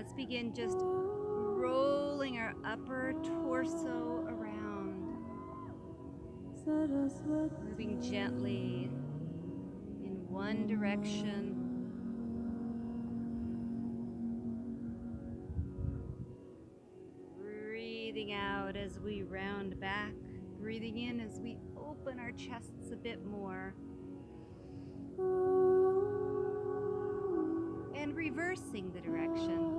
let's begin just rolling our upper torso around, moving gently in one direction. Breathing out as we round back, breathing in as we open our chests a bit more. And reversing the direction.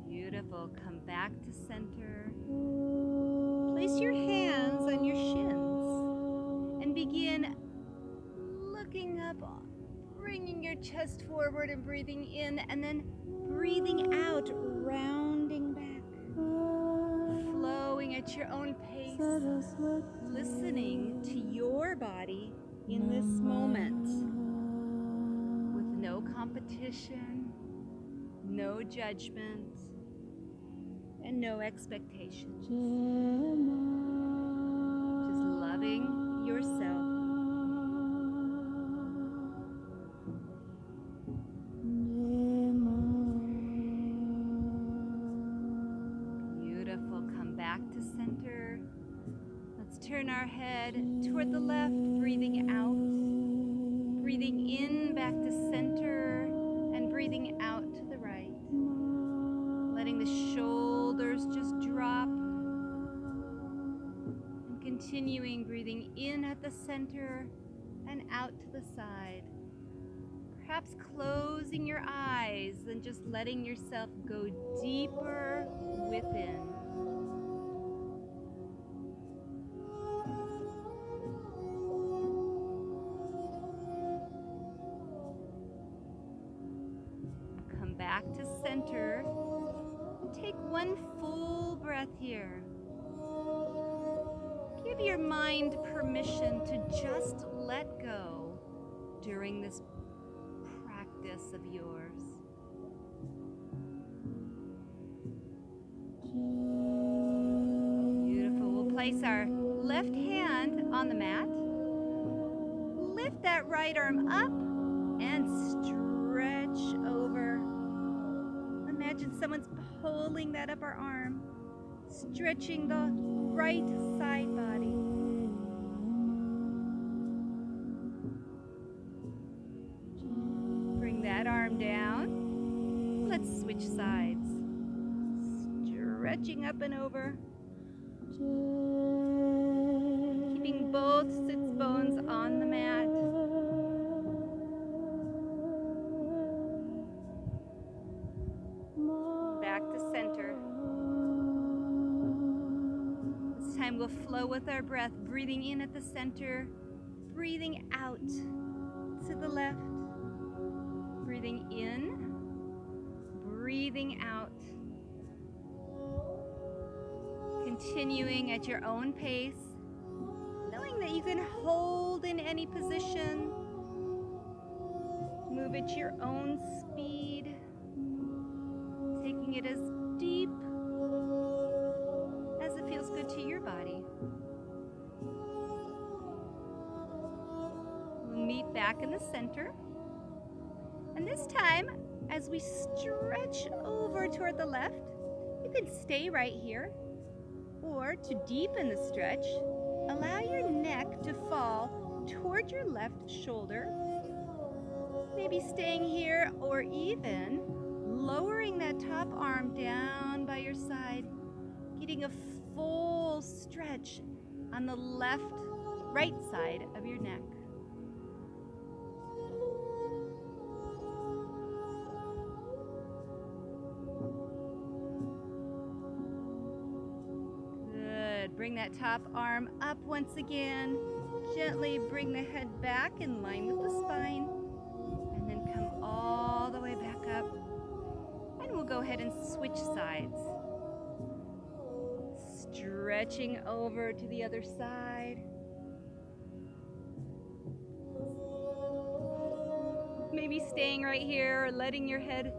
Beautiful. Come back to center. Place your hands on your shins and begin looking up, bringing your chest forward and breathing in, and then breathing out, rounding back, flowing at your own pace, listening to your body in this moment with no competition, no judgment, and no expectations. Just loving yourself. Beautiful. Come back to center. Let's turn our head toward the left, breathing out. Breathing in back to center and breathing out to the right. Letting the shoulders just drop. And continuing breathing in at the center and out to the side. Perhaps closing your eyes and just letting yourself go deeper within. Come back to center and take one full breath here. Give your mind permission to just let go during this practice of yours. Beautiful. We'll place our left hand on the mat. Lift that right arm up and stretch over. Imagine someone's pulling that upper arm, stretching the right side body. Bring that arm down. Let's switch sides. Stretching up and over. Keeping both sits bones on the mat. Back to center. This time we'll flow with our breath, breathing in at the center, breathing out to the left, breathing in, breathing out. Continuing at your own pace, knowing that you can hold in any position, move at your own speed, taking it as deep as it feels good to your body. We'll meet back in the center. And this time, as we stretch over toward the left, you can stay right here. Or to deepen the stretch, allow your neck to fall toward your left shoulder. Maybe staying here or even lowering that top arm down by your side, getting a full stretch on the right side of your neck. Bring that top arm up once again. Gently bring the head back in line with the spine. And then come all the way back up. And we'll go ahead and switch sides. Stretching over to the other side. Maybe staying right here or letting your head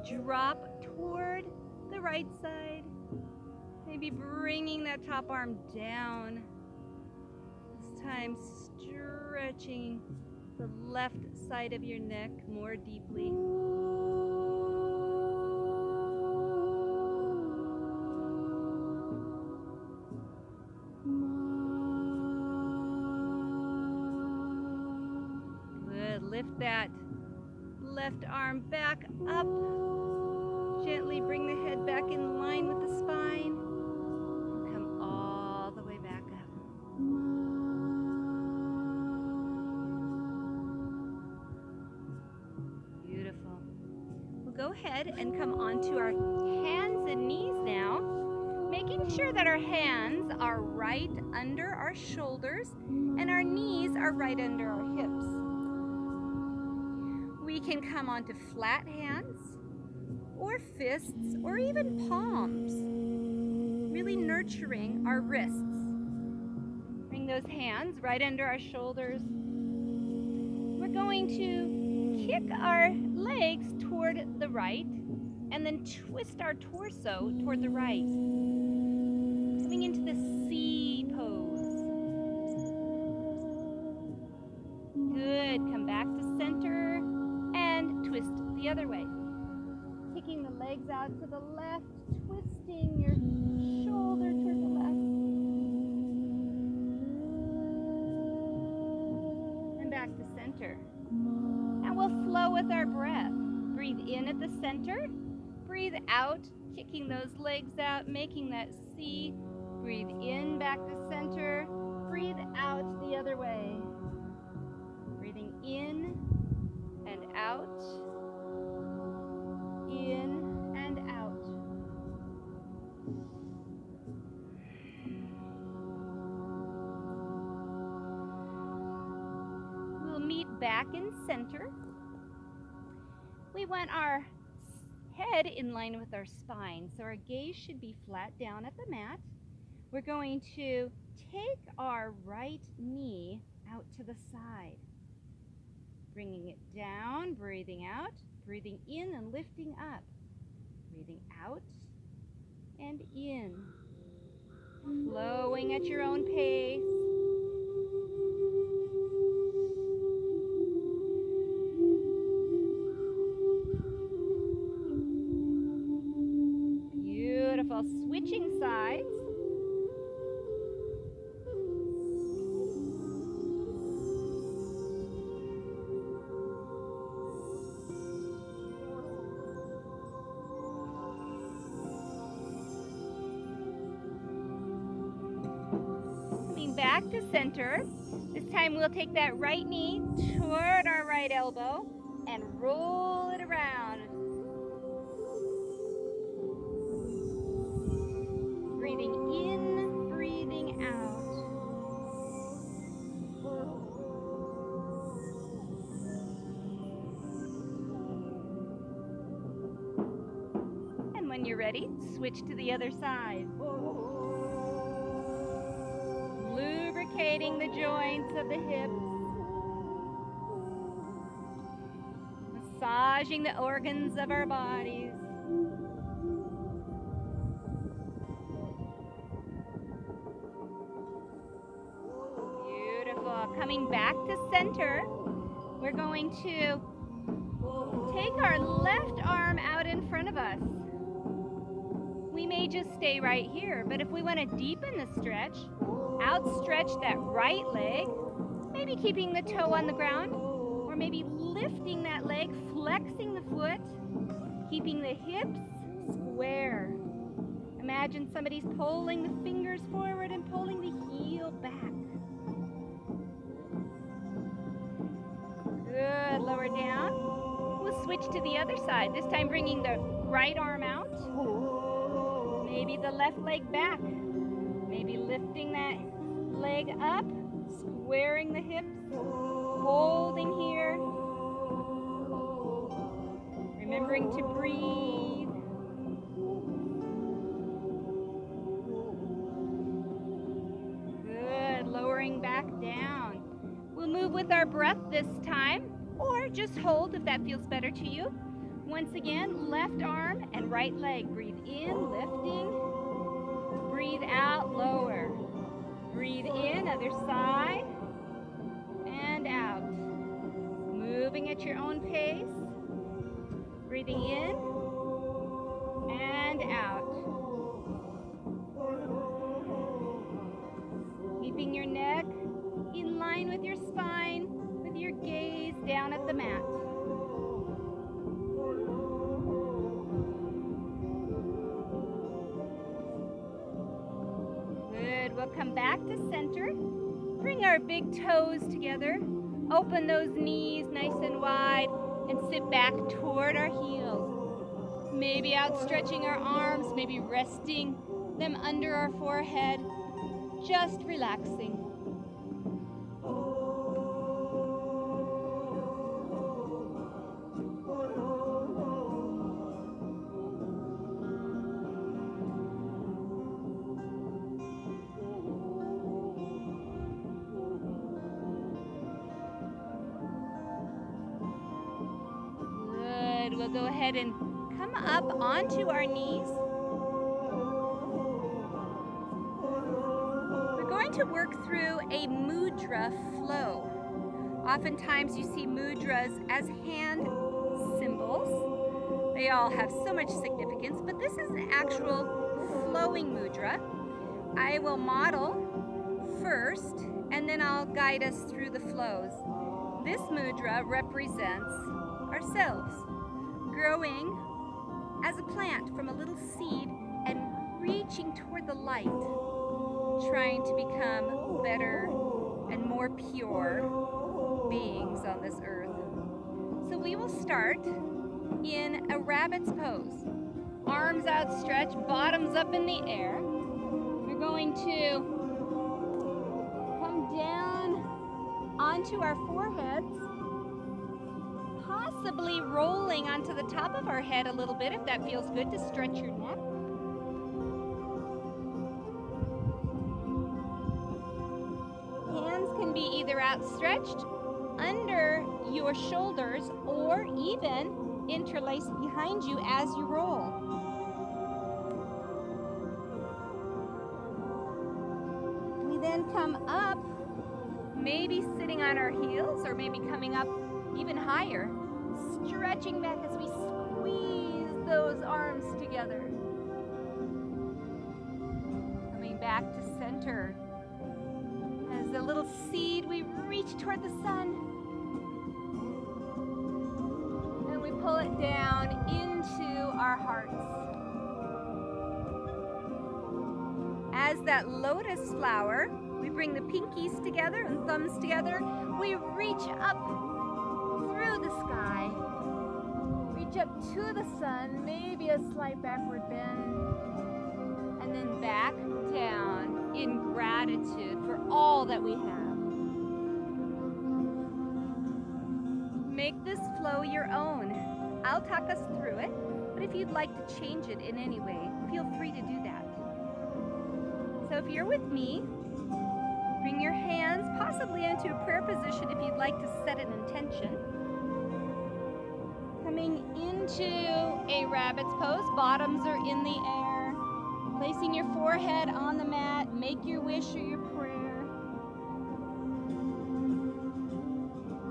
drop toward the right side. Maybe bringing that top arm down. This time stretching the left side of your neck more deeply. Good. Lift that left arm back up. Gently bring the head back in line with the spine. And come all the way back up. Beautiful. We'll go ahead and come onto our hands and knees now, making sure that our hands are right under our shoulders and our knees are right under our hips. We can come onto flat hands or fists or even palms, really nurturing our wrists. Bring those hands right under our shoulders. We're going to kick our legs toward the right and then twist our torso toward the right. Coming into the C pose. Good. Come back to center and twist the other way. Kicking the legs out to the left, twisting your shoulder toward the left. And back to center. And we'll flow with our breath. Breathe in at the center. Breathe out, kicking those legs out, making that C. Breathe in back to center. Breathe out the other way. Breathing in and out. In and out. We'll meet back in center. We want our head in line with our spine, so our gaze should be flat down at the mat. We're going to take our right knee out to the side, bringing it down, breathing out. Breathing in and lifting up. Breathing out and in. Flowing at your own pace. Beautiful. Switching sides. Back to center. This time we'll take that right knee toward our right elbow and roll it around. Breathing in, breathing out. And when you're ready, switch to the other side. Lubricating the joints of the hips, massaging the organs of our bodies. Beautiful. Coming back to center, we're going to take our left arm out in front of us. We may just stay right here, but if we want to deepen the stretch, outstretch that right leg, maybe keeping the toe on the ground, or maybe lifting that leg, flexing the foot, keeping the hips square. Imagine somebody's pulling the fingers forward and pulling the heel back. Good, lower down. We'll switch to the other side, this time bringing the right arm out, maybe the left leg back, maybe lifting that leg up, squaring the hips, holding here, remembering to breathe. Good, lowering back down. We'll move with our breath this time, or just hold if that feels better to you. Once again, left arm and right leg. Breathe in, lifting. breathe out, lower. Breathe in, other side, and out. Moving at your own pace. Breathing in and out. Keeping your neck in line with your spine, with your gaze down at the mat. Good. We'll come back to center. Bring our big toes together. Open those knees nice and wide and sit back toward our heels. Maybe outstretching our arms, maybe resting them under our forehead. Just relaxing. Good. We'll go ahead and come up onto our knees. To work through a mudra flow. Oftentimes you see mudras as hand symbols. They all have so much significance, but this is an actual flowing mudra. I will model first, and then I'll guide us through the flows. This mudra represents ourselves, growing as a plant from a little seed and reaching toward the light, trying to become better and more pure beings on this earth. So we will start in a rabbit's pose. Arms outstretched, bottoms up in the air. We're going to come down onto our foreheads, possibly rolling onto the top of our head a little bit if that feels good to stretch your neck. Can be either outstretched under your shoulders or even interlaced behind you as you roll. We then come up, maybe sitting on our heels or maybe coming up even higher, stretching back as we squeeze those arms together. Coming back to center. As the little seed, we reach toward the sun and we pull it down into our hearts. As that lotus flower, we bring the pinkies together and thumbs together. We reach up through the sky, reach up to the sun, maybe a slight backward bend, and then back down in gratitude for all that we have. Make this flow your own. I'll talk us through it, but if you'd like to change it in any way, feel free to do that. So if you're with me, bring your hands possibly into a prayer position if you'd like to set an intention. Coming into a rabbit's pose, bottoms are in the air. Placing your forehead on the mat, make your wish or your prayer.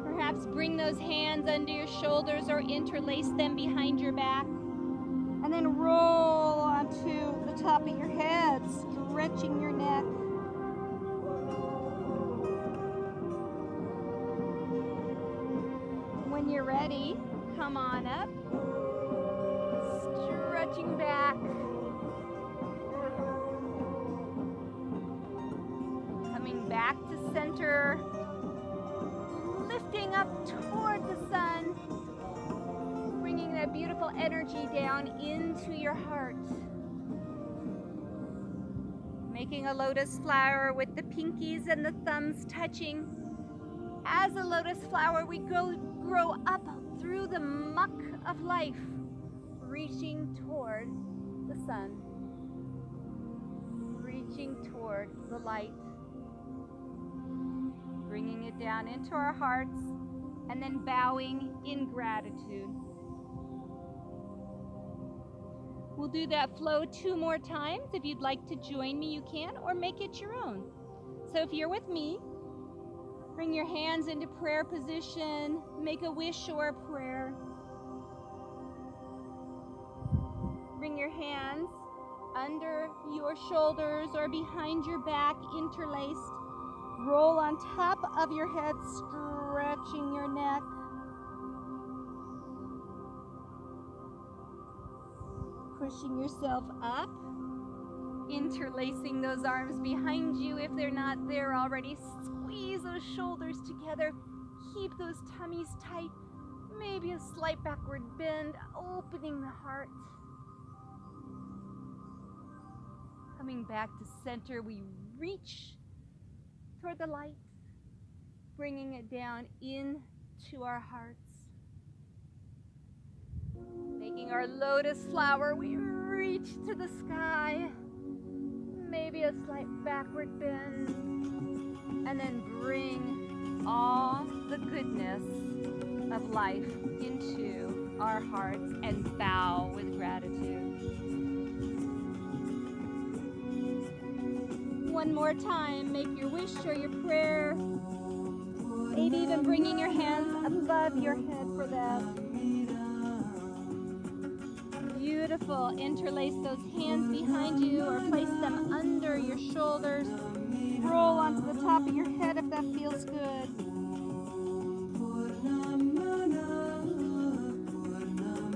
Perhaps bring those hands under your shoulders or interlace them behind your back. And then roll onto the top of your head, stretching your neck. When you're ready, come on up, stretching back. Back to center, lifting up toward the sun, bringing that beautiful energy down into your heart. Making a lotus flower with the pinkies and the thumbs touching. As a lotus flower, we grow up through the muck of life, reaching toward the sun, reaching toward the light. Bringing it down into our hearts and then bowing in gratitude. We'll do that flow 2 more times. If you'd like to join me, you can, or make it your own. So if you're with me, bring your hands into prayer position, make a wish or a prayer. Bring your hands under your shoulders or behind your back, interlaced. Roll on top of your head, stretching your neck. Pushing yourself up, interlacing those arms behind you if they're not there already. Squeeze those shoulders together. Keep those tummies tight. Maybe a slight backward bend, opening the heart. Coming back to center, we reach toward the light, bringing it down into our hearts. Making our lotus flower, we reach to the sky. Maybe a slight backward bend. And then bring all the goodness of life into our hearts and bow with gratitude. One more time, make your wish or your prayer. Maybe even bringing your hands above your head for that. Beautiful. Interlace those hands behind you or place them under your shoulders. Roll onto the top of your head if that feels good.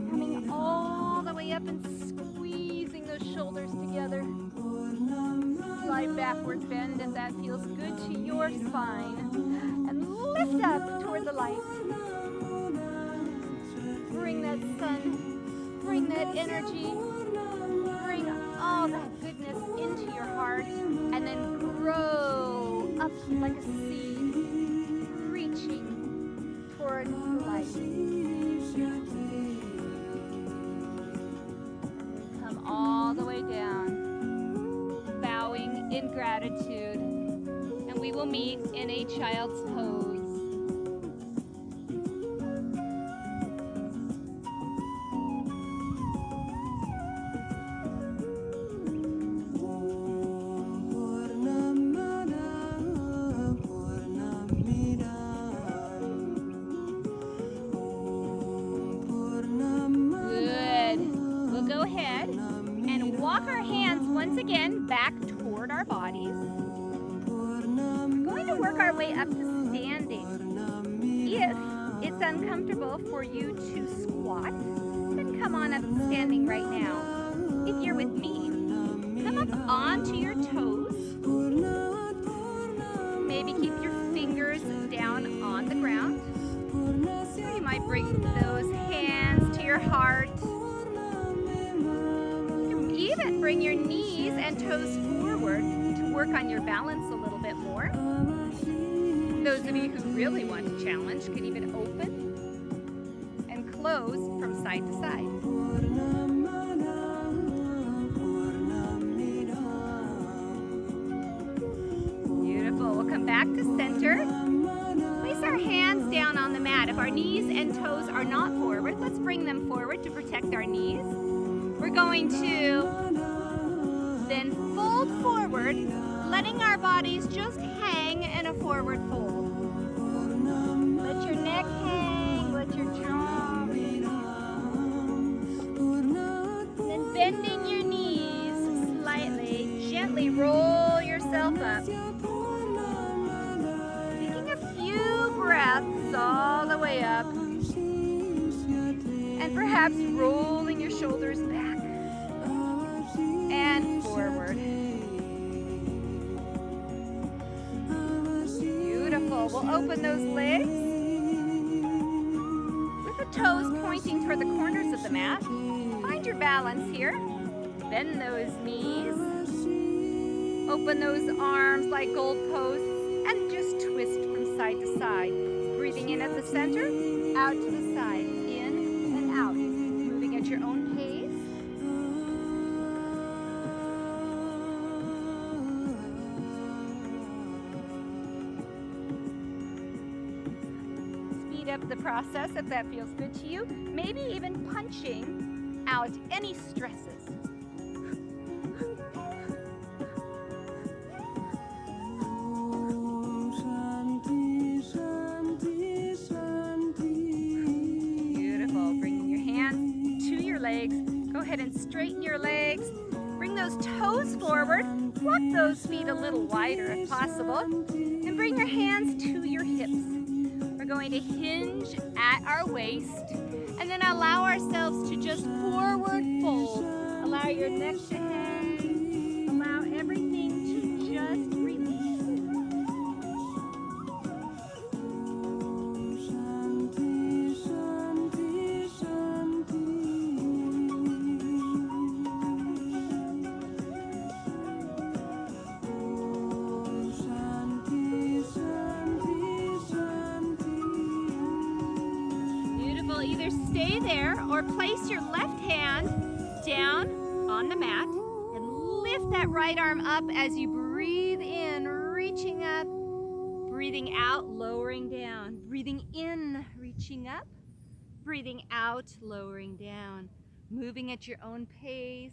Coming all the way up and squeezing those shoulders together. Slight backward bend if that feels good to your spine. And lift up toward the light. Bring that sun. Bring that energy, bring all that goodness into your heart, and then grow up like a seed, reaching toward the light. Come all the way down, bowing in gratitude, and we will meet in a child's pose. Walk our hands once again back toward our bodies. We're going to work our way up to standing. If it's uncomfortable for you to squat, then come on up to standing right now. If you're with me, come up onto your toes. Maybe keep your fingers down on the ground. You might bring those hands to your heart. Even bring your knees and toes forward to work on your balance a little bit more. Those of you who really want to challenge can even open and close from side to side. Beautiful. We'll come back to center. Place our hands down on the mat. If our knees and toes are not forward, let's bring them forward to protect our knees. We're going to then fold forward, letting our bodies just hang in a forward fold. Let your neck hang, let your jaw hang. Then bending your knees slightly, gently roll yourself up. Taking a few breaths all the way up. And perhaps rolling your shoulders back and forward. Beautiful. We'll open those legs with the toes pointing toward the corners of the mat. Find your balance here. Bend those knees. Open those arms like goalposts and just twist from side to side. Breathing in at the center, out to the side, in and out. Moving at your own pace. Up the process if that feels good to you. Maybe even punching out any stresses. ahead and straighten your legs. Bring those toes forward. Walk those feet a little wider if possible. And bring your hands to your hips. We're going to hinge at our waist and then allow ourselves to just forward fold. Allow your neck to hang. Allow everything to just release. Either stay there or place your left hand down on the mat and lift that right arm up as you breathe in, reaching up, breathing out, lowering down, breathing in, reaching up, breathing out, lowering down, moving at your own pace.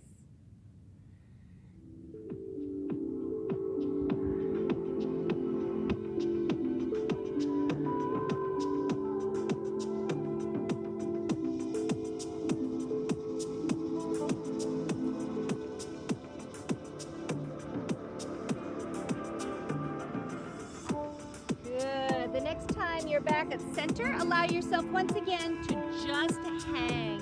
The next time you're back at center, allow yourself once again to just hang.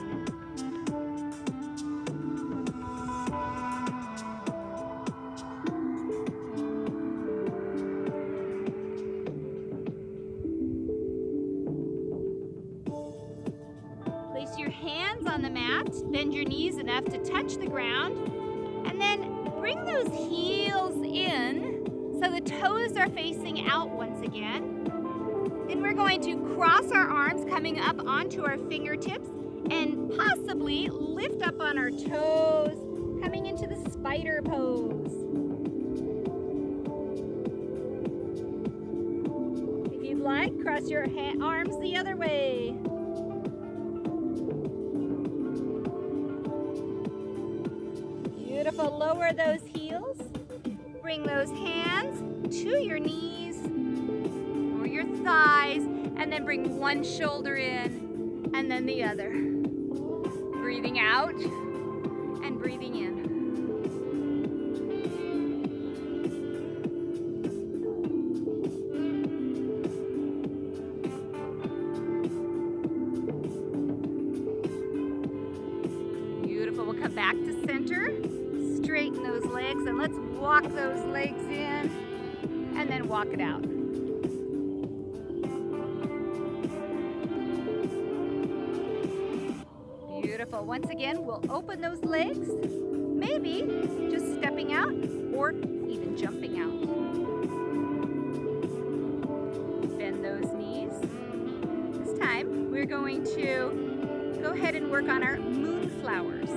Place your hands on the mat, bend your knees enough to touch the ground, and then bring those heels in so the toes are facing out once again. Then we're going to cross our arms coming up onto our fingertips and possibly lift up on our toes, coming into the spider pose. If you'd like, cross your arms the other way. Beautiful. Lower those heels. Bring those hands to your knees or your thighs, and then bring one shoulder in and then the other. Breathing out and breathing in. Beautiful. We'll come back to center. Straighten those legs and let's walk those legs in and then walk it out. Beautiful. Once again, we'll open those legs, maybe just stepping out or even jumping out. Bend those knees. This time, we're going to go ahead and work on our moonflowers.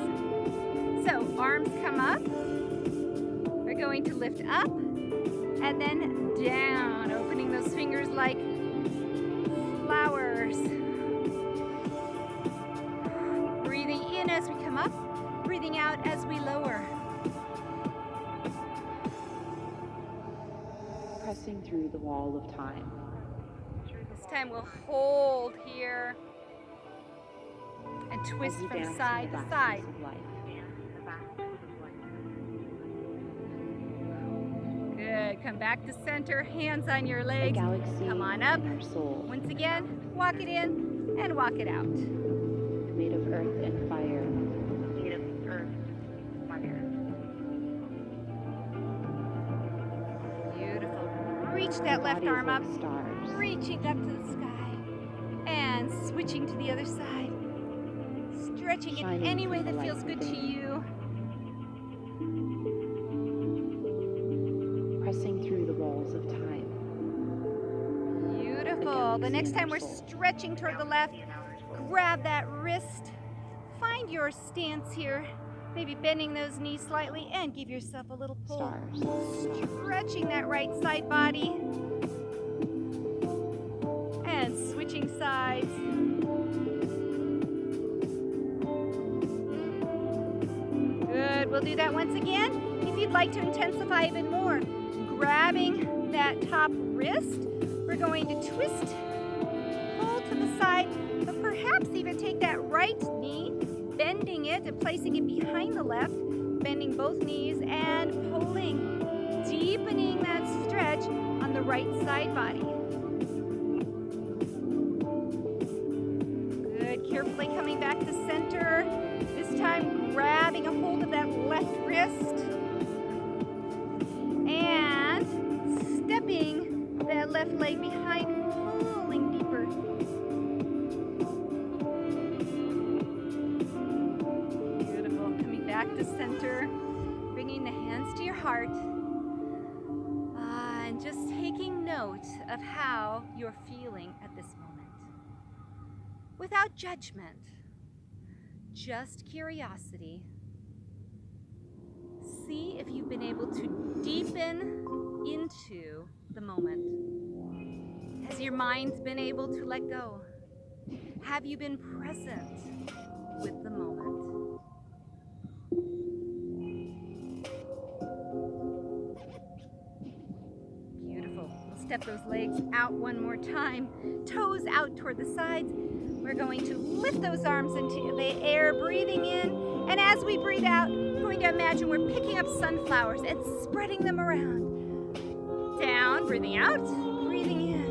So, arms come up. We're going to lift up and then down, opening those fingers like flowers. Breathing in as we come up, breathing out as we lower. Pressing through the wall of time. This time we'll hold here and twist As you from dance side in the to back side. of life. Good. Come back to center, hands on your A legs. galaxy Come on up. in our soul, Once again, walk it in and walk it out. made of earth and fire. Made of earth and fire. Beautiful. Reach Our that left bodies arm up, like stars. reaching up to the sky and switching to the other side. Stretching in Shining any way from the that feels light good to within. you. Pressing through the walls of time. Beautiful. The galaxy next in time our we're soul. stretching toward the left, grab that wrist. Find your stance here. Maybe bending those knees slightly and give yourself a little pull. Stars. Stretching that right side body. And switching sides. Good. We'll do that once again. If you'd like to intensify even more, grabbing that top wrist, we're going to twist, pull to the side, but perhaps even take that right knee, bending taking it and placing it behind the left, bending both knees and pulling, deepening that stretch on the right side body. Good, carefully coming back to center. This time grabbing a hold of that left wrist and stepping that left leg behind, pulling deeper. Beautiful, coming back to center, bringing the hands to your heart, and just taking note of how you're feeling at this moment. Without judgment, just curiosity. See if you've been able to deepen into the moment. Has your mind been able to let go? Have you been present with the moment? Beautiful. We'll step those legs out one more time. Toes out toward the sides. We're going to lift those arms into the air, breathing in. And as we breathe out, we're going to imagine we're picking up sunflowers and spreading them around. Down, breathing out, breathing in.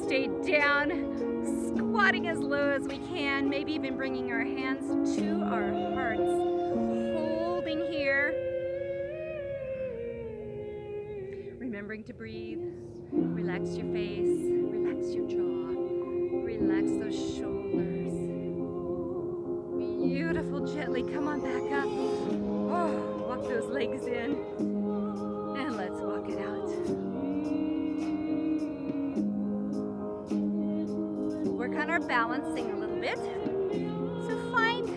Stay down, squatting as low as we can, maybe even bringing our hands to our hearts, holding here. Remembering to breathe, relax your face, relax your jaw, relax those shoulders. Beautiful, gently come on back up. Oh, walk those legs in, and let's walk it out. On our balancing a little bit. So find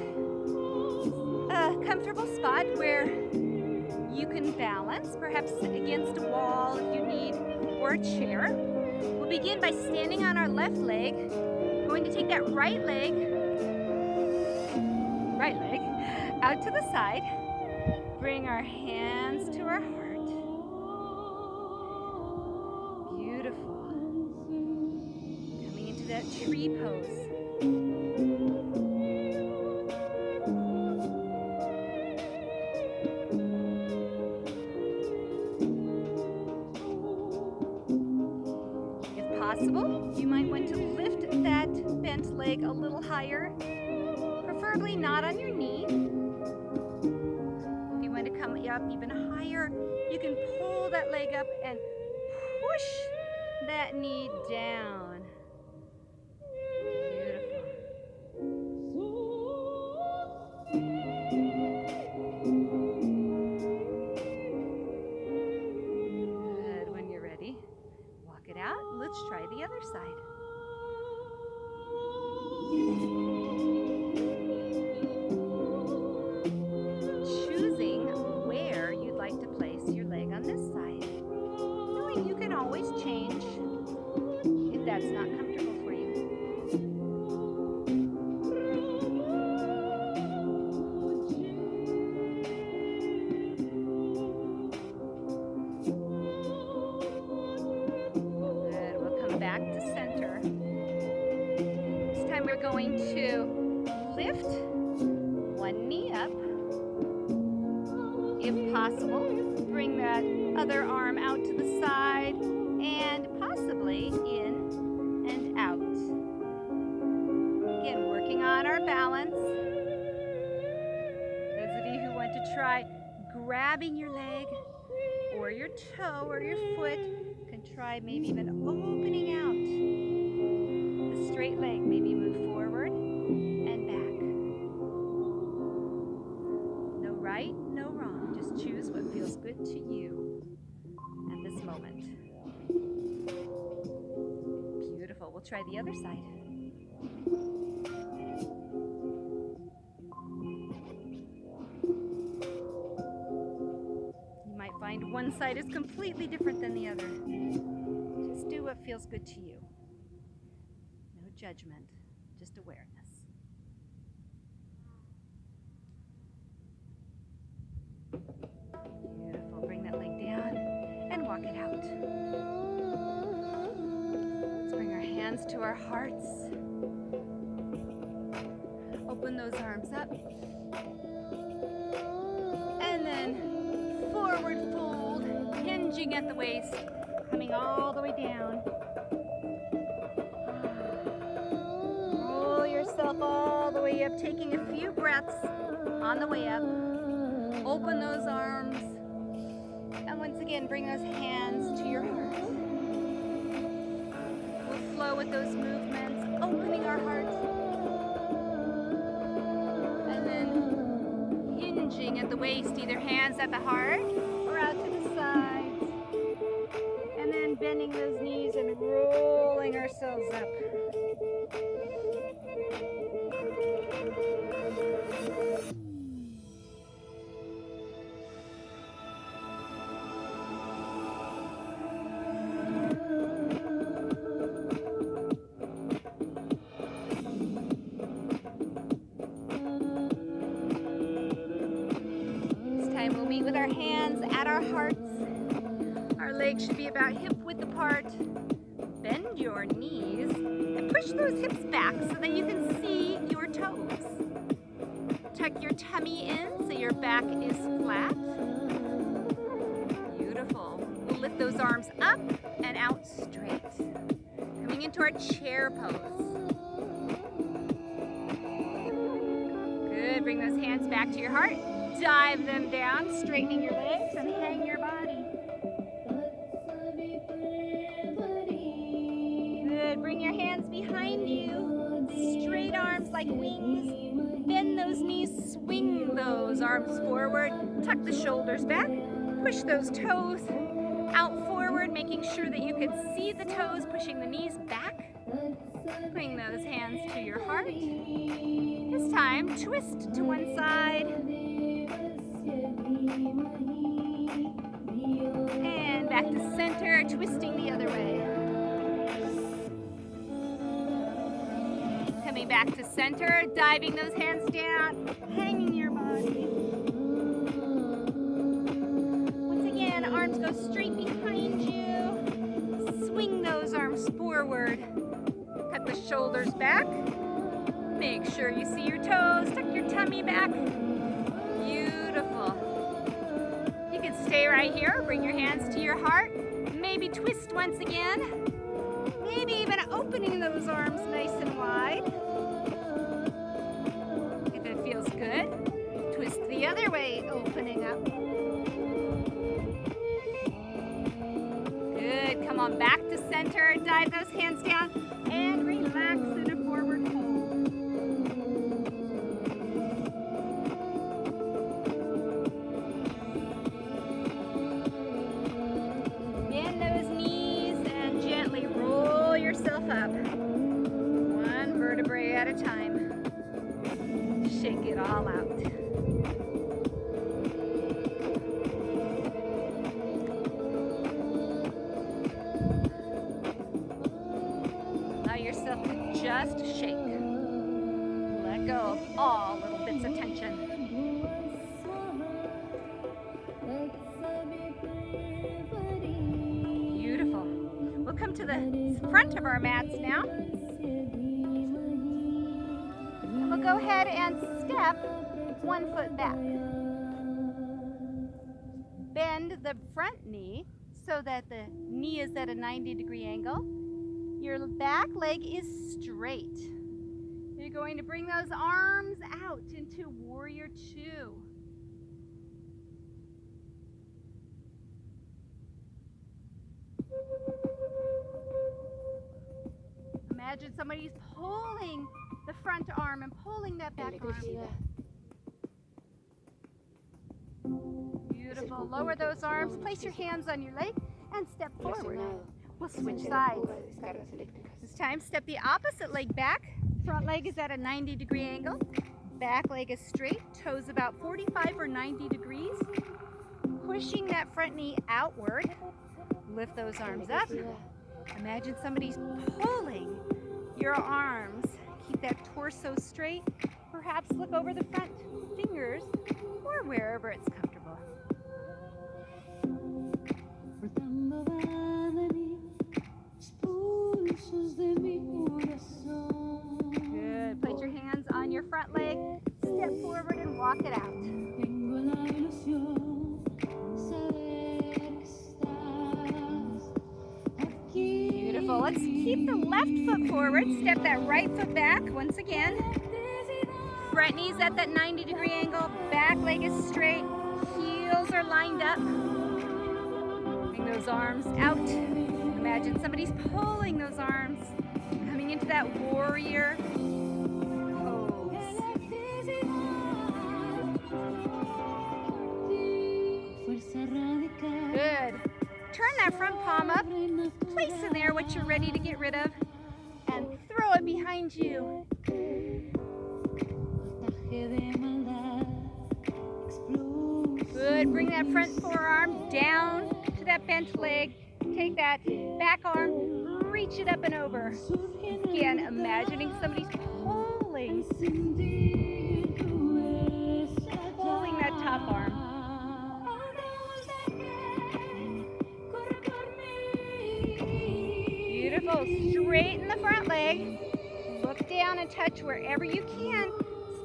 a comfortable spot where you can balance, perhaps against a wall if you need, or a chair. We'll begin by standing on our left leg. We're going to take that right leg out to the side. Bring our hands to our heart. Beautiful. That tree pose. If possible, you might want to lift that bent leg a little higher, preferably not on your knee. If you want to come up even higher, you can pull that leg up and push that knee down. Let's try the other side. Choosing where you'd like to place your leg on this side. Knowing you can always change if that's not comfortable for you. Back to center. This time we're going to lift one knee up. If possible, bring that other arm out to the side and possibly in and out. Again, working on our balance. Those of you who want to try grabbing your leg or your toe or your foot, try maybe even opening out the straight leg. Maybe move forward and back. No right, no wrong. Just choose what feels good to you at this moment. Beautiful. We'll try the other side. one side is completely different than the other. Just do what feels good to you. No judgment, just awareness. Beautiful. Bring that leg down and walk it out. Let's bring our hands to our hearts. Open those arms up. And then forward fold, hinging at the waist, coming all the way down. Roll yourself all the way up, taking a few breaths on the way up. Open those arms. And once again, bring those hands to your heart. We'll flow with those movements, opening our heart. And then hinging at the waist, either hands at the heart or out to the sides. And then bending those knees and rolling ourselves up. We'll meet with our hands at our hearts. Our legs should be about hip width apart. Bend your knees and push those hips back so that you can see your toes. Tuck your tummy in so your back is flat. Beautiful. We'll lift those arms up and out straight. Coming into our chair pose. Good. Bring those hands back to your heart. Dive them down, straightening your legs and hang your body. Good. Bring your hands behind you. Straight arms like wings. Bend those knees, swing those arms forward. Tuck the shoulders back. Push those toes out forward, making sure that you can see the toes, pushing the knees back. Bring those hands to your heart. This time, twist to one side. And back to center, twisting the other way. Coming back to center, diving those hands down, hanging your body. Once again, arms go straight behind you. Swing those arms forward. Cut the shoulders back. Make sure you see your toes. Tuck your tummy back. Beautiful. You can stay right here. Bring your hands to your heart. Maybe twist once again. Maybe even opening those arms nice and wide. If it feels good, twist the other way, opening up. Good. Come on back to center. Dive those hands down and relax in a forward fold. Up. One vertebrae at a time. Shake it all out. Allow yourself to just shake. Let go of all little bits of tension. Beautiful. We'll come to the front of our mats now. And we'll go ahead and step 1 foot back. Bend the front knee so that the knee is at a 90-degree angle. Your back leg is straight. You're going to bring those arms out into Warrior Two. Imagine somebody's pulling the front arm and pulling that back arm. Beautiful. Lower those arms, place your hands on your leg, and step forward. We'll switch sides. This time, step the opposite leg back. Front leg is at a 90-degree angle. Back leg is straight, toes about 45 or 90 degrees. pushing that front knee outward. Lift those arms up. Imagine somebody's pulling your arms. Keep that torso straight. Perhaps look over the front fingers or wherever it's comfortable. Good. Put your hands on your front leg. Step forward and walk it out. Beautiful. Let's keep the left foot forward. Step that right foot back once again. Front knee's at that 90-degree angle. Back leg is straight. Heels are lined up. Bring those arms out. Imagine somebody's pulling those arms. Coming into that warrior pose. Good. Turn that front palm up. Place in there what you're ready to get rid of. And throw it behind you. Good. Bring that front forearm down to that bent leg. Take that back arm, reach it up and over. Again, imagining somebody's pulling that top arm. Beautiful. Straighten the front leg. Look down and touch wherever you can.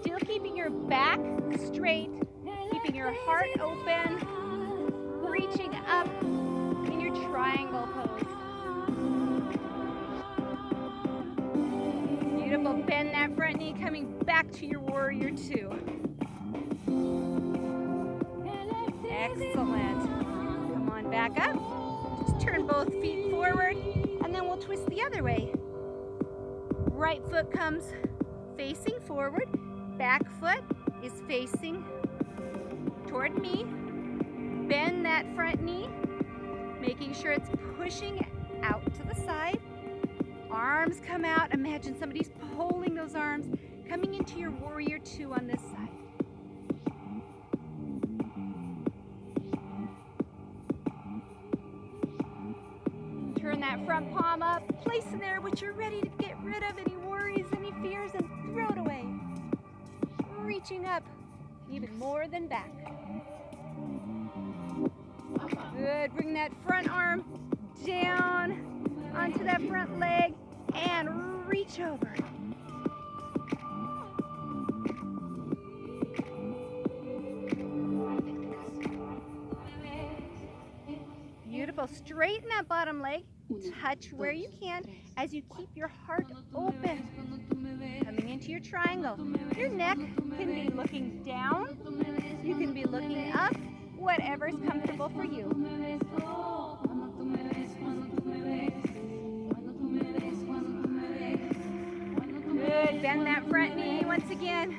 Still keeping your back straight. Keeping your heart open. Reaching up in your triangle pose. Beautiful. Bend that front knee, coming back to your warrior two. Excellent. Come on, back up. Just turn both feet forward, and then we'll twist the other way. Right foot comes facing forward. Back foot is facing toward me. Bend that front knee, making sure it's pushing out to the side. Arms come out. Imagine somebody's pulling those arms, coming into your warrior two on this side. Turn that front palm up, place in there what you're ready to get rid of, any worries, any fears, and throw it away. Reaching up, even more than back. Good. Bring that front arm down onto that front leg and reach over. Beautiful. Straighten that bottom leg. Touch where you can as you keep your heart open. Coming into your triangle. Your neck can be looking down. You can be looking up. Whatever is comfortable for you. Good. Bend that front knee once again.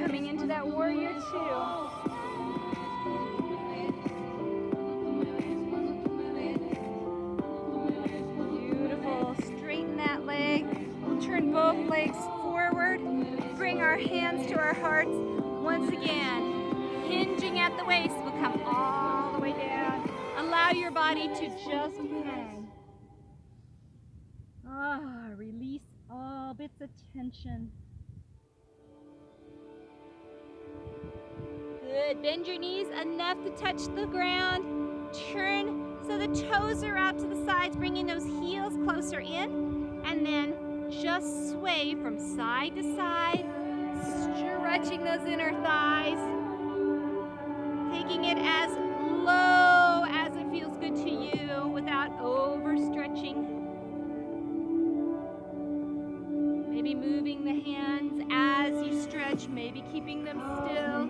Coming into that warrior two. Beautiful. Straighten that leg. We'll turn both legs forward. Bring our hands to our hearts. Once again. Hinging at the waist, will come all the way down. Allow your body to just hang. Release all bits of tension. Good. Bend your knees enough to touch the ground. Turn so the toes are out to the sides, bringing those heels closer in. And then just sway from side to side, stretching those inner thighs. Taking it as low as it feels good to you without overstretching. Maybe moving the hands as you stretch, maybe keeping them still.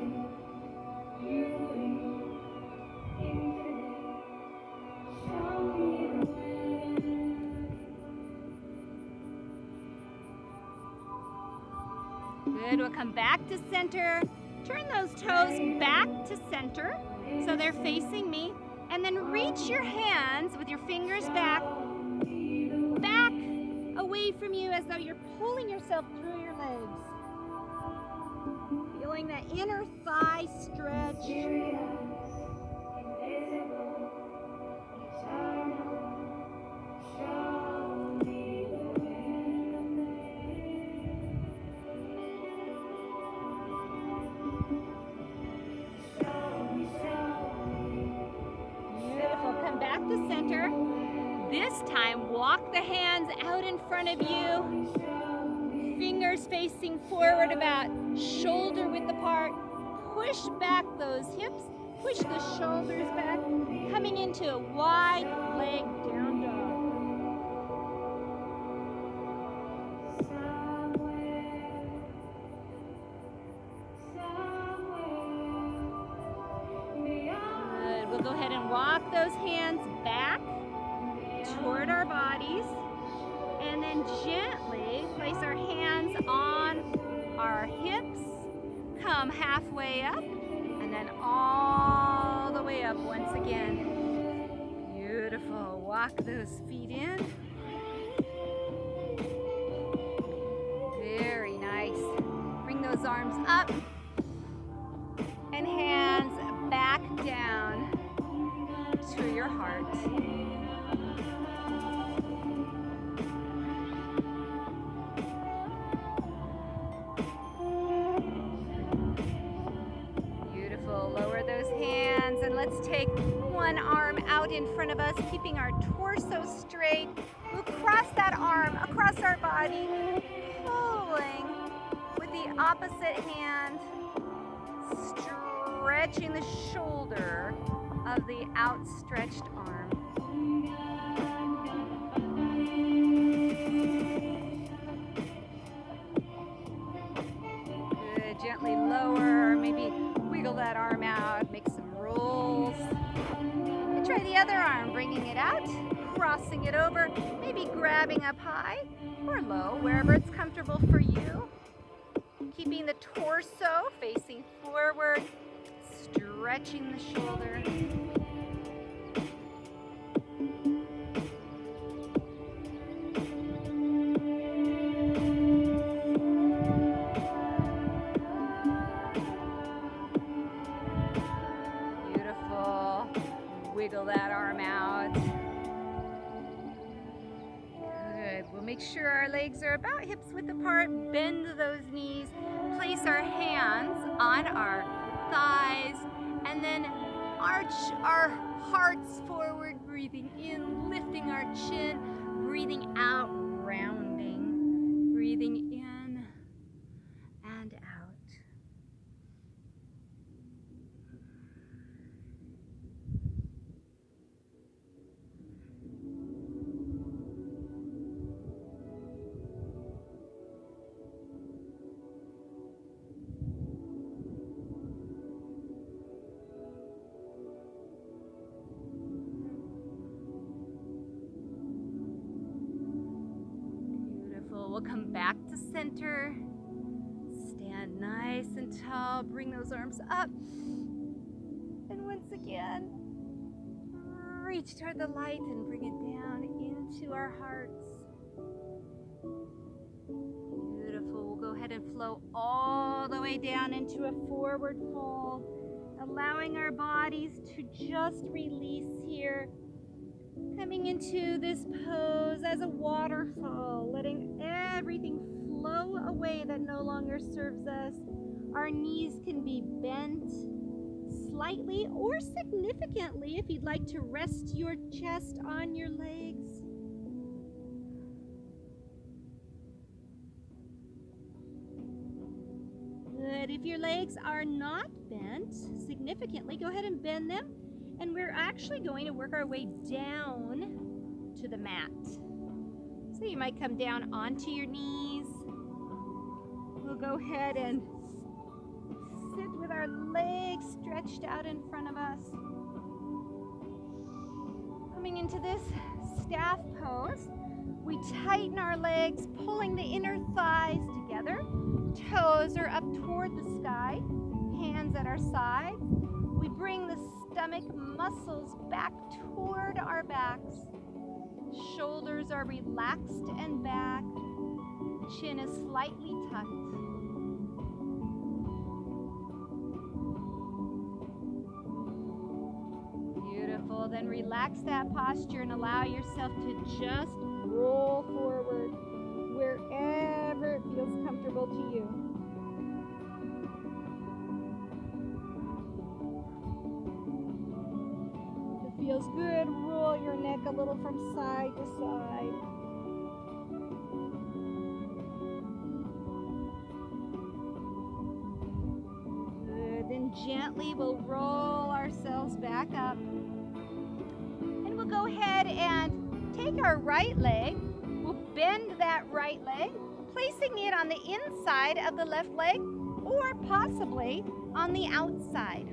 Good, we'll come back to center. Turn those toes back to center so they're facing me. And then reach your hands with your fingers back away from you as though you're pulling yourself through your legs. Feeling that inner thigh stretch. This time, walk the hands out in front of you. Fingers facing forward about shoulder width apart. Push back those hips. Push the shoulders back. Coming into a wide leg down dog. Good. We'll go ahead and walk those hands back toward our bodies. And then gently place our hands on our hips. Come halfway up. And then all the way up once again. Beautiful. Walk those feet in. Very nice. Bring those arms up. And hands back down to your heart. Lower those hands and let's take one arm out in front of us, keeping our torso straight. We'll cross that arm across our body, pulling with the opposite hand, stretching the shoulder of the outstretched arm. Good, gently lower, maybe wiggle that arm out, make some rolls. And try the other arm, bringing it out, crossing it over, maybe grabbing up high or low, wherever it's comfortable for you. Keeping the torso facing forward, stretching the shoulder. Wiggle that arm out. Good. We'll make sure our legs are about hips width apart. Bend those knees. Place our hands on our thighs. And then arch our hearts forward. Breathing in, lifting our chin. Breathing out, rounding. Breathing in and out. We'll come back to center. Stand nice and tall. Bring those arms up. And once again, reach toward the light and bring it down into our hearts. Beautiful. We'll go ahead and flow all the way down into a forward fold, allowing our bodies to just release here. Coming into this pose as a waterfall, letting everything flow away that no longer serves us. Our knees can be bent slightly or significantly if you'd like to rest your chest on your legs. Good. If your legs are not bent significantly, go ahead and bend them. And we're actually going to work our way down to the mat. So you might come down onto your knees. We'll go ahead and sit with our legs stretched out in front of us. Coming into this staff pose, we tighten our legs, pulling the inner thighs together. Toes are up toward the sky, hands at our sides. We bring the stomach muscles back toward our backs. Shoulders are relaxed and back. Chin is slightly tucked. Beautiful. Then relax that posture and allow yourself to just roll forward wherever it feels comfortable to you. feels good. Roll your neck a little from side to side. Good. Then gently we'll roll ourselves back up. And we'll go ahead and take our right leg. We'll bend that right leg, placing it on the inside of the left leg or possibly on the outside.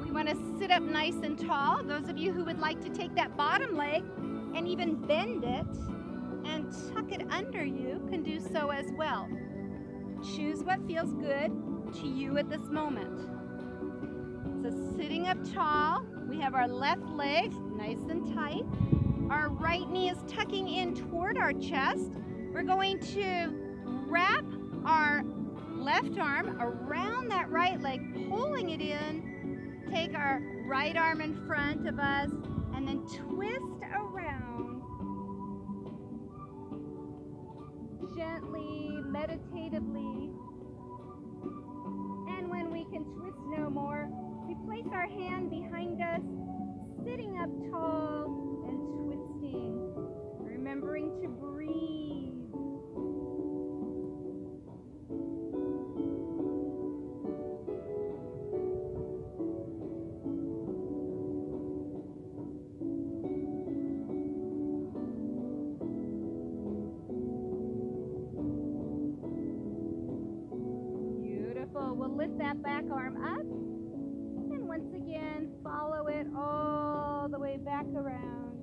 We want to sit up nice and tall. Those of you who would like to take that bottom leg and even bend it and tuck it under you can do so as well. Choose what feels good to you at this moment. So sitting up tall, we have our left leg nice and tight. Our right knee is tucking in toward our chest. We're going to wrap our left arm around that right leg, pulling it in. Take our right arm in front of us and then twist around. Gently, meditatively. And when we can twist no more, we place our hand behind us, sitting up tall and twisting, remembering to breathe. Beautiful. We'll lift that back arm up. And once again, follow it all the way back around.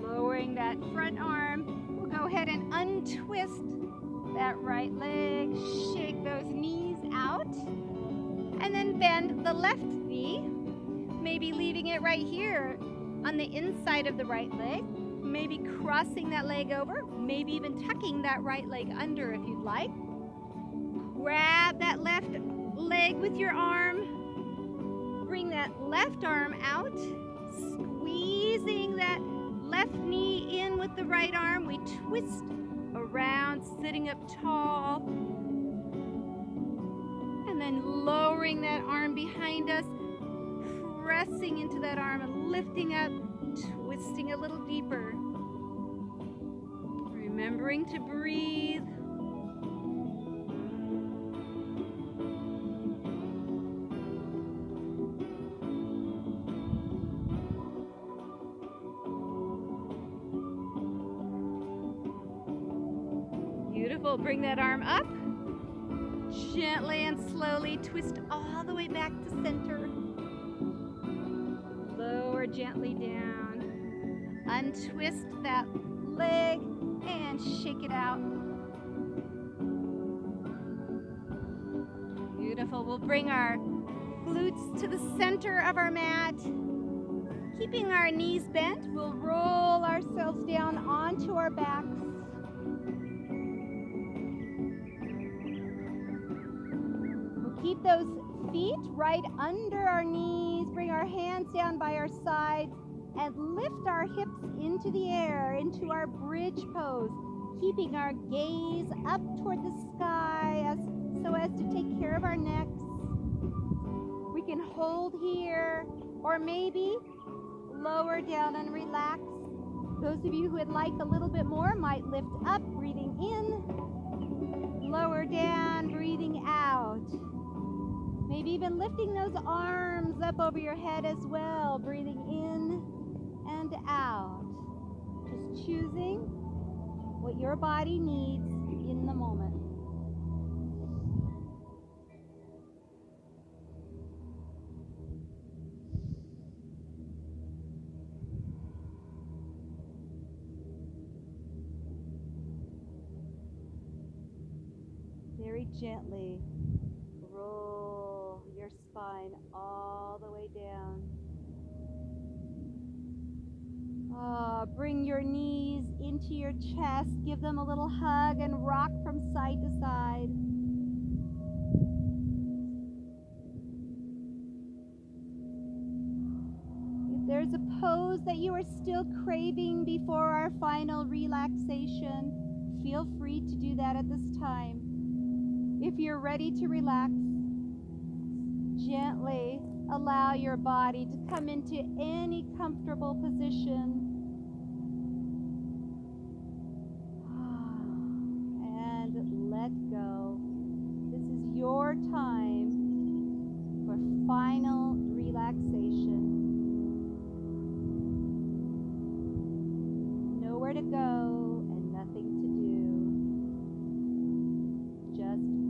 Lowering that front arm, we'll go ahead and untwist that right leg, shake those knees out, and then bend the left knee, maybe leaving it right here on the inside of the right leg, maybe crossing that leg over, maybe even tucking that right leg under if you'd like. Grab that left leg with your arm, bring that left arm out, squeezing that left knee in with the right arm. We twist around, sitting up tall, and then lowering that arm behind us, pressing into that arm and lifting up, twisting a little deeper. Remembering to breathe. Beautiful. Bring that arm up. Gently and slowly twist all the way back to center. Lower gently down. Untwist that leg and shake it out. Beautiful. We'll bring our glutes to the center of our mat. Keeping our knees bent, we'll roll ourselves down onto our backs. We'll keep those feet right under our knees. Bring our hands down by our sides and lift our hips into the air, into our bridge pose, keeping our gaze up toward the sky so as to take care of our necks. We can hold here, or maybe lower down and relax. Those of you who would like a little bit more might lift up, breathing in, lower down, breathing out. Maybe even lifting those arms up over your head as well, breathing in and out. Just choosing what your body needs in the moment. Very gently roll your spine all the way down. Bring your knees into your chest. Give them a little hug and rock from side to side. If there's a pose that you are still craving before our final relaxation, feel free to do that at this time. If you're ready to relax, Gently allow your body to come into any comfortable position. And let go. This is your time for final relaxation. Nowhere to go and nothing to do. Just be.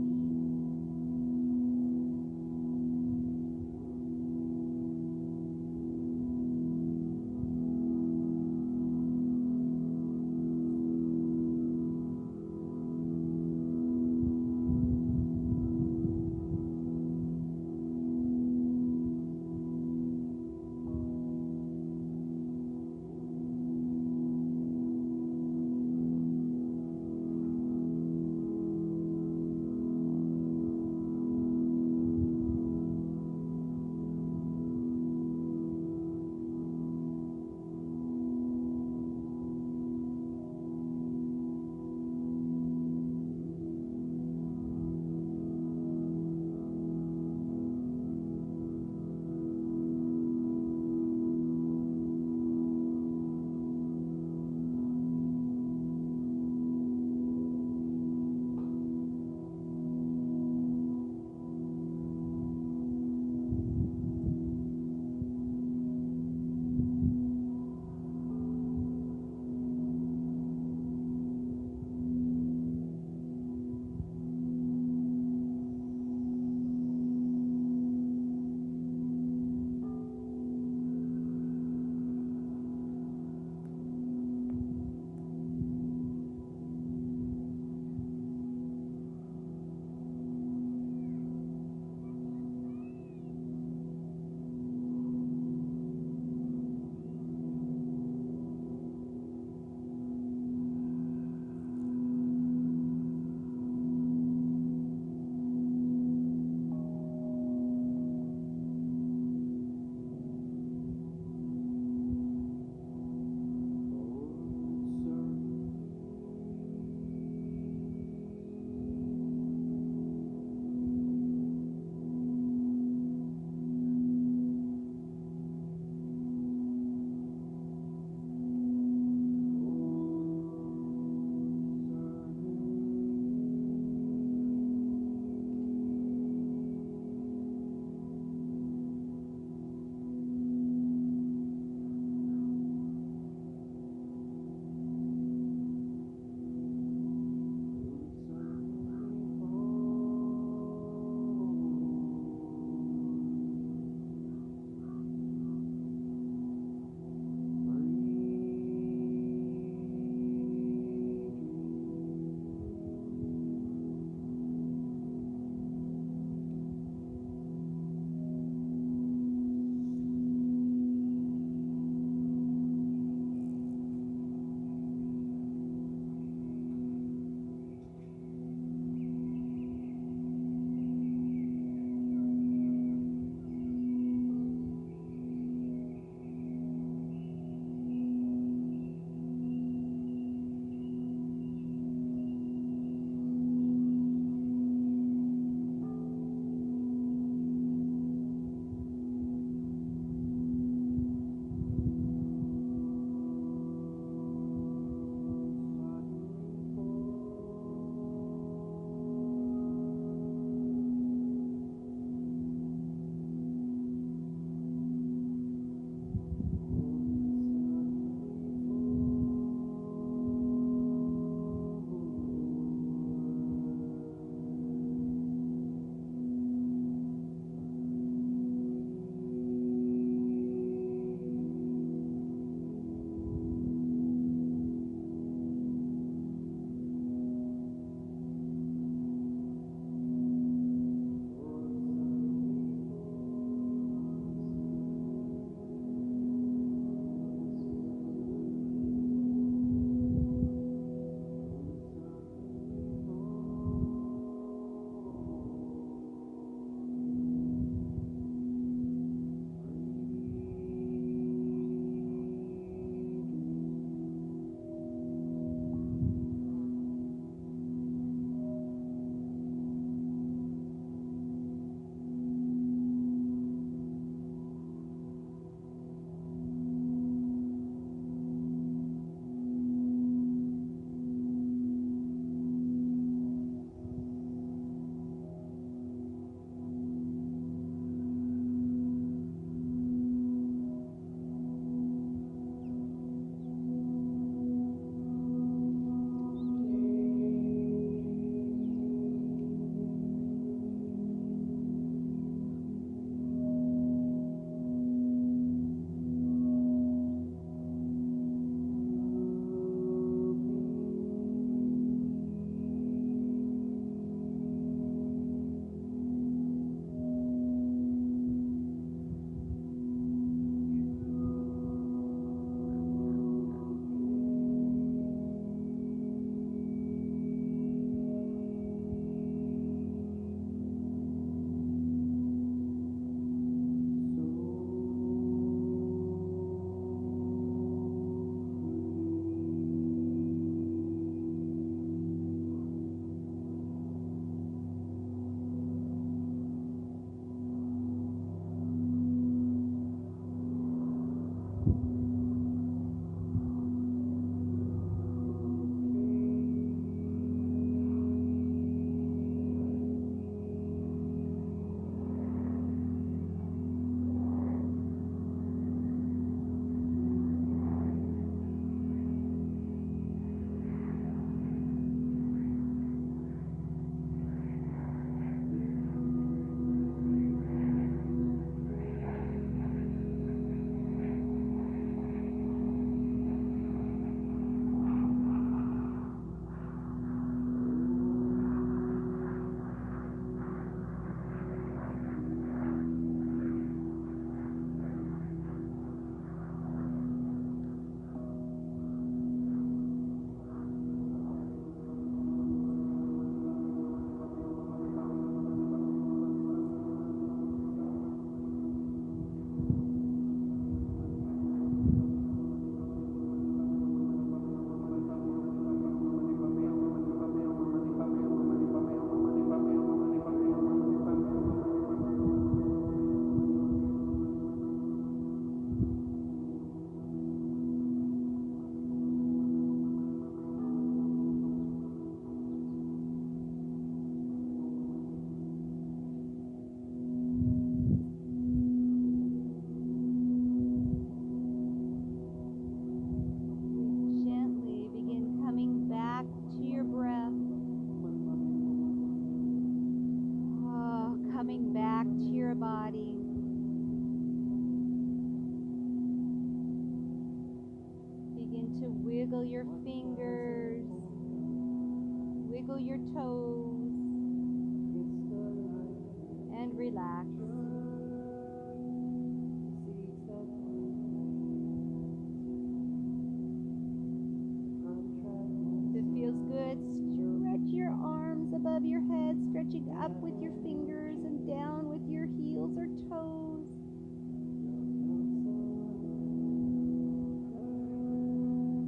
up with your fingers and down with your heels or toes.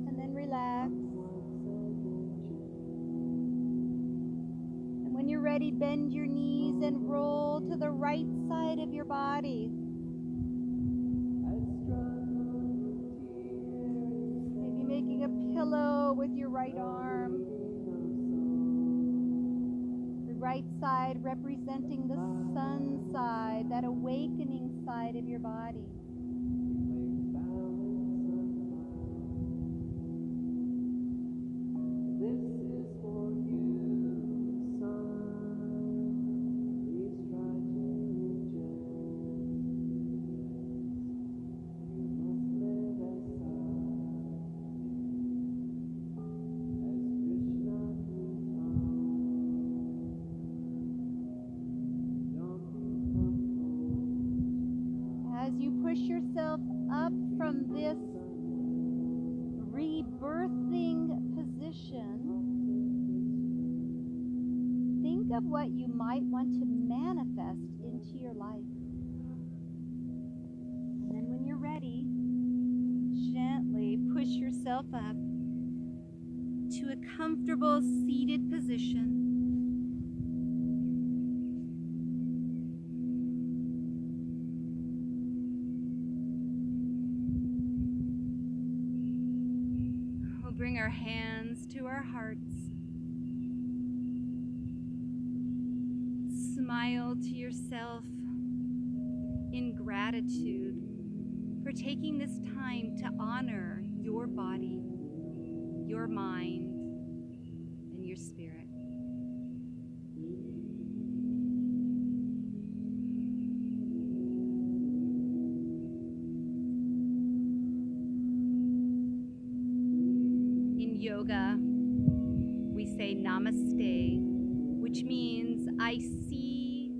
And then relax. And when you're ready, bend your knees and roll to the right side of your body. Maybe making a pillow with your right arm. The right side representing the sun side, that awakening side of your body. As you push yourself up from this rebirthing position, think of what you might want to manifest into your life. And then when you're ready, gently push yourself up to a comfortable seated position. Bring our hands to our hearts. Smile to yourself in gratitude for taking this time to honor your body, your mind, and your spirit. Yoga, we say namaste, which means I see,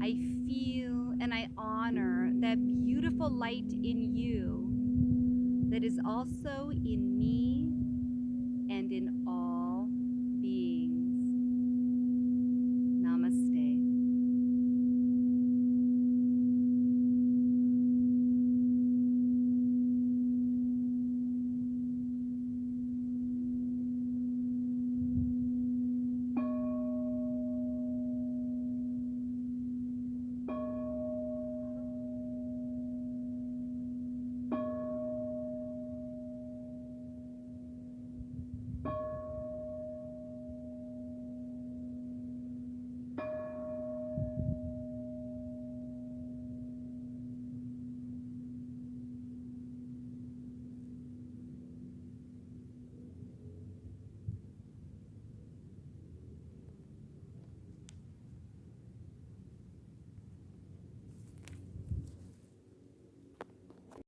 I feel, and I honor that beautiful light in you that is also in me